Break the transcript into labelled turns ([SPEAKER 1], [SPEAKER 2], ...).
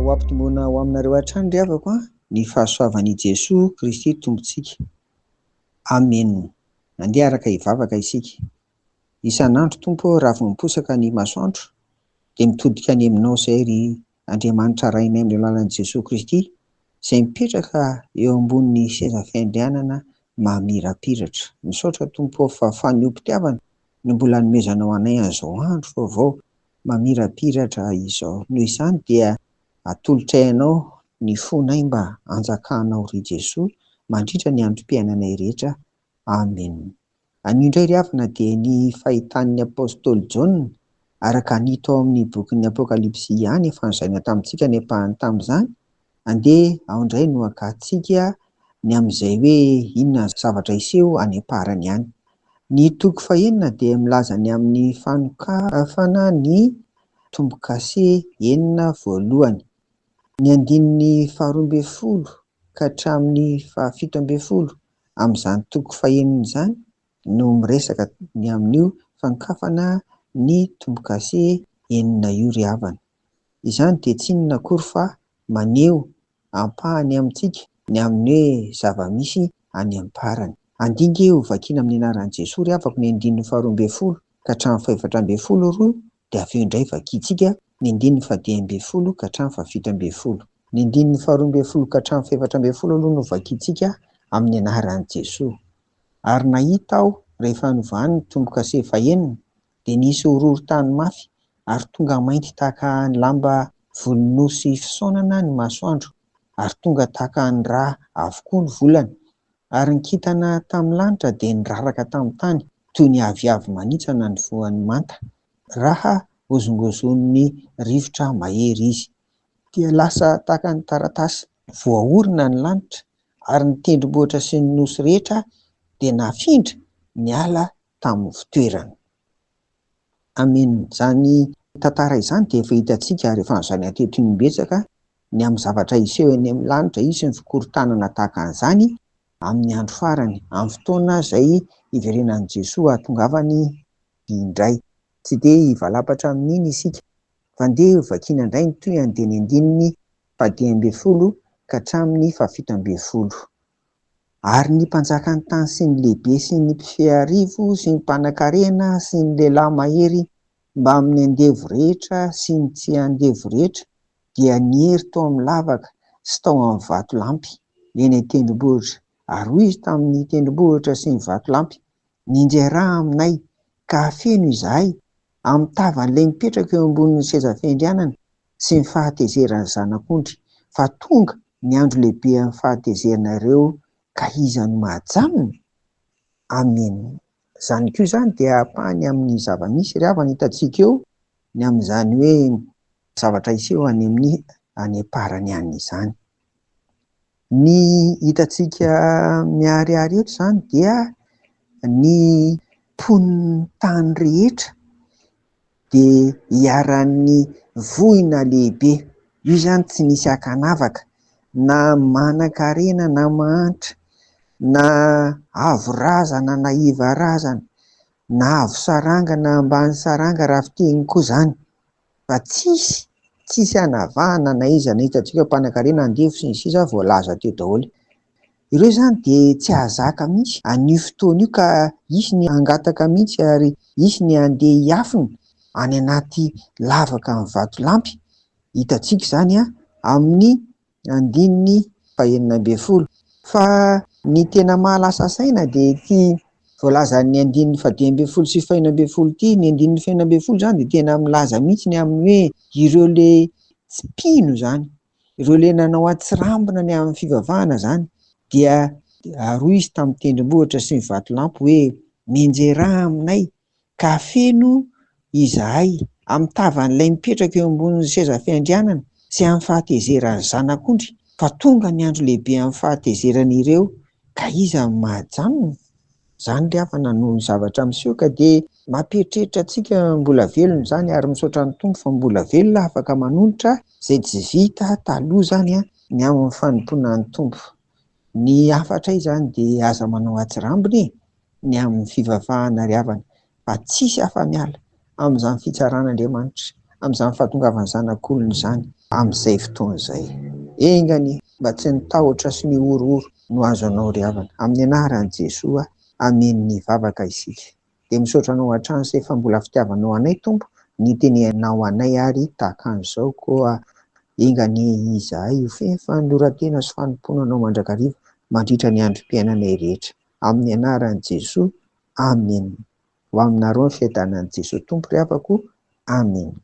[SPEAKER 1] ho ampitombona ho aminareo hatrany ry havako ny fahasoavan'i Jesoa Kristy Tompontsika. Amen. Andeha araka hivavaka isika. Isan'andro Tompo raha vao miposaka ny masoandro dia mitodika any aminao izay ry Andriamanitra rainay amin'ny alalan'i Jesoa Kristy izay mipetraka eo ambonin'ny seza fiandrianana mamirapiratra. Misaotra Tompo fa fanio-pitiavana no mbola nomezanao anay an'izao andro vaovao mamirapiratra izao. Noho izany dia atolotrainao ny fonay mba hanjakanao ry Jesoa mandritra ny androm-piainanay rehetra. Amen. Anio indray ry havana dia ny fahitan'ny apôstôly Jaona araka nito ao amin'ny bokin'ny Apokalipsy ihany efa nizaina tamintsika ny ampahany tamin'izany. Andeha ao indray no akatsika ny amin'izay hoe inona ny zavatra iseho any am-parany ihany. Ny toko fahenina dia milaza ny amin'ny fanokafana ny tombokase enina voalohany. Ny andininy 12 ka hatramin'ny 17 amin'izany toko fahenina izany no miresaka ny amin'io fanokafana ny tombokase enina io ry havana. Izany dia tsy inona akory fa maneho ampahany amintsika ny amin'ny hoe zava-misy any am-parany. Andinga ho vakiana amin'ny anaran'i Jesoa ry havako ny andininy 12 ka hatramin'ny 17 dia avy eo indray vakiantsika ny andininy 10 ka hatramin'ny 17. Ny andininy 12 ka hatramin'ny 17 aloha no vakiantsika amin'ny anaran'i Jesoa. Ary nahita aho rehefa novahany ny tombokase fahenina dia nisy horohon-tany mafy ary tonga mainty tahaka ny lamba volonosy fisaonana ny masoandro ary tonga tahaka ny rà avokoa ny volana. Ary ny kintana tamin'ny lanitra dia niraraka tamin'ny tany toy ny aviavy manitsana ny voan'ny manta raha hozongozon'ny rivotra mahery izy. Dia lasa tahaka ny taratasy voahorina ny lanitra ary ny tendrombohitra sy ny nosy rehetra dia nafindra niala tamin'ny fitoerany. Amen. Izany tantara izany dia efa hitantsika rehefa nizaina teto Imbetsaka ny amin'ny zavatra iseho eny amin'ny lanitra izy ny fikorontanana tahaka an'izany amin'ny andro farany, amin'ny fotoana izay iverenan'i Jesoa hatongavany indray. Tsy dia hivalapatra amin'iny isika fa andeha vakiana indray ny toy andeha ny andininy 10 ka hatramin'ny 17. Ary ny mpanjakan'ny tany sy ny lehibe sy ny mpifehy arivo sy ny mpanan-karena sy ny lehilahy mahery mba amin'ny andevo rehetra sy ny tsy andevo rehetra dia nihery tao amin'ny lavaka sy tao amin'ny vatolampy eny an-tendrombohitra. Ary hoy izy tamin'ny tendrombohitra sy ny vatolampy: "Nindray rà aminay ka feno izahay amin'ny tavan'ilay mipetraka eo ambonin'ny seza fiandrianana sy ny fahatezerany zanak'ondry, fa tonga ny andro lehibe amin'ny fahatezerinareo ka iza no mahajanona?" Amen. Izany koa izany dia ampahany amin'ny zava-misy ry havana hitantsika eo ny amin'izany hoe zavatra iseho any amin'ny any am-parany ihany izany. Ny hitantsika miharihary eto izany dia ny mponiny tany rehetra dia hiaran'ny vohina lehibe. Io izany tsy misy ankanavaka na manan-karena na mahantra na avo razana na iva razana na avo saranga na ambany saranga raha fiteny koa izany, fa tsisy hanavahana na iza na hitantsika mpanan-karena andevo sy ny sisa voalaza teo daholo. Ireo izany dia tsy ahazaka mihitsy an'io fotoana io ka isy ny hangataka mihitsy ary isy ny andeha hiafina any anaty lavaka amin'ny vatolampy. Hitantsika izany amin'ny andininy 19. Fa ny tena mahalasa saina dia ity voalaza ny andininy 10 sy 19 ity. Ny andininy 19 izany dia tena milaza mihitsy ny amin'ny hoe ireo le tsy mpino izany, ireo le nanao atsirambina ny amin'ny fivavahana izany, dia aroy izy tamin'ny tendrombohitra sy ny vatolampy hoe: "Mianjera rà aminay ka feno izahay amin'ny tavan'ilay mipetraka eo ambonin'ny seza fiandrianana sy amin'ny fahatezeran'ny zanak'ondry, fa tonga ny andro lehibe amin'ny fahatezeran'ireo ka iza no mahajanona?" Izany ry havana no ny zavatra miseho ka dia mampiheritreritra antsika mbola velona izany ary misaotra ny Tompo fa mbola velona afaka manonitra izay tsy vita taloha izany ny amin'ny fanompoana ny Tompo. Ny hafatra izany dia aza manao atsirambina ny amin'ny fivavahana ry havana, fa tsisy afa-miala amin'izany fitsaran'Andriamanitra, amin'izany fahatongavan'ny zanak'olona izany. amin'izay fotoana izay. Engany mba tsy nitahotra sy ny orooro no azo anao ry havana. Amin'ny anaran'i Jesoa, amen ny vavaka isika. Dia misaotra anao hatrany say fa mbola fitiavanao anay Tompo, ny tenenao anay ary tahaka an'izao koa engany izahay io fanoratena sy fanompoana anao mandrakariva mandritra ny androm-piainanay rehetra. Amin'ny anaran'i Jesoa, amen. Ho aminareo ny fiadanan'i Jesoa Tompo ry havako, amen.